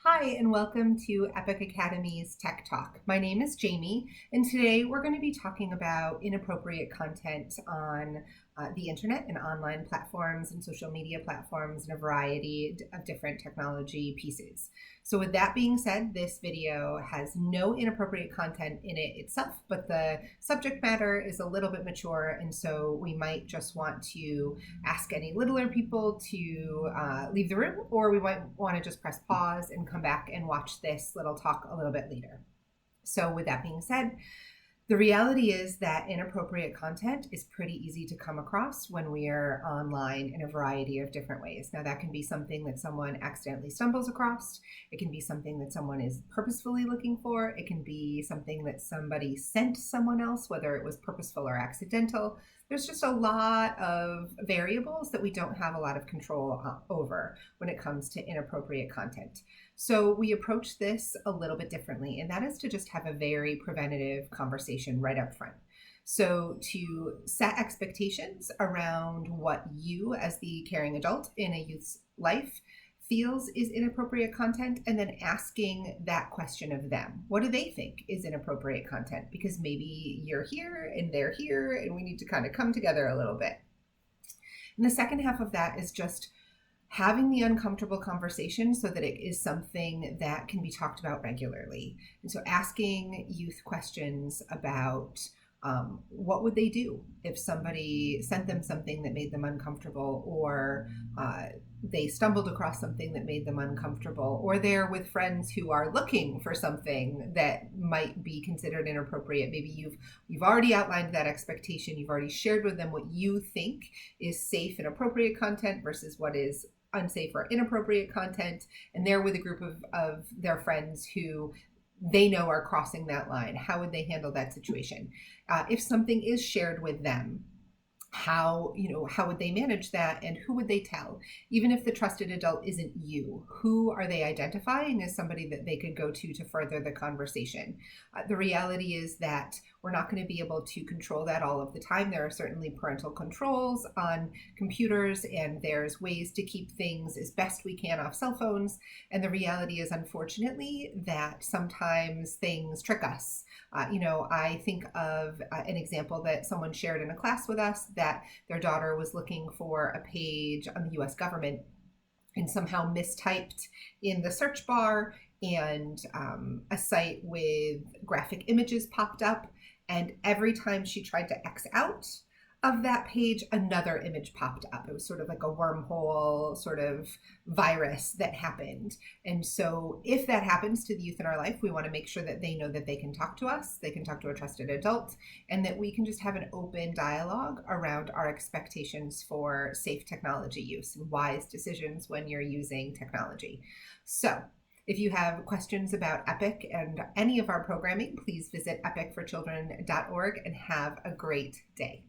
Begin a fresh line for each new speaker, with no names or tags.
Hi, and welcome to Epic Academy's Tech Talk. My name is Jamie, and today we're going to be talking about inappropriate content on the internet and online platforms and social media platforms and a variety of different technology pieces. So with that being said, this video has no inappropriate content in it itself, but the subject matter is a little bit mature, and so we might just want to ask any littler people to leave the room, or we might want to just press pause and come back and watch this little talk a little bit later. So with that being said, the reality is that inappropriate content is pretty easy to come across when we are online in a variety of different ways. Now, that can be something that someone accidentally stumbles across. It can be something that someone is purposefully looking for. It can be something that somebody sent someone else, whether it was purposeful or accidental. There's just a lot of variables that we don't have a lot of control over when it comes to inappropriate content. So we approach this a little bit differently, and that is to just have a very preventative conversation right up front. So to set expectations around what you as the caring adult in a youth's life feels is inappropriate content, and then asking that question of them. What do they think is inappropriate content? Because maybe you're here and they're here, and we need to kind of come together a little bit. And the second half of that is just having the uncomfortable conversation so that it is something that can be talked about regularly. And so asking youth questions about what would they do if somebody sent them something that made them uncomfortable, or they stumbled across something that made them uncomfortable, or they're with friends who are looking for something that might be considered inappropriate. Maybe you've already outlined that expectation. You've already shared with them what you think is safe and appropriate content versus what is unsafe or inappropriate content, and they're with a group of their friends who they know are crossing that line. How would they handle that situation? If something is shared with them, how would they manage that, and who would they tell? Even if the trusted adult isn't you, who are they identifying as somebody that they could go to further the conversation? The reality is that we're not going to be able to control that all of the time. There are certainly parental controls on computers, and there's ways to keep things as best we can off cell phones. And the reality is, unfortunately, that sometimes things trick us. I think of an example that someone shared in a class with us, that their daughter was looking for a page on the US government and somehow mistyped in the search bar, and a site with graphic images popped up. And every time she tried to X out of that page, another image popped up. It was sort of like a wormhole sort of virus that happened. And so if that happens to the youth in our life, we want to make sure that they know that they can talk to us, they can talk to a trusted adult, and that we can just have an open dialogue around our expectations for safe technology use and wise decisions when you're using technology. So if you have questions about EPIC and any of our programming, please visit epicforchildren.org and have a great day.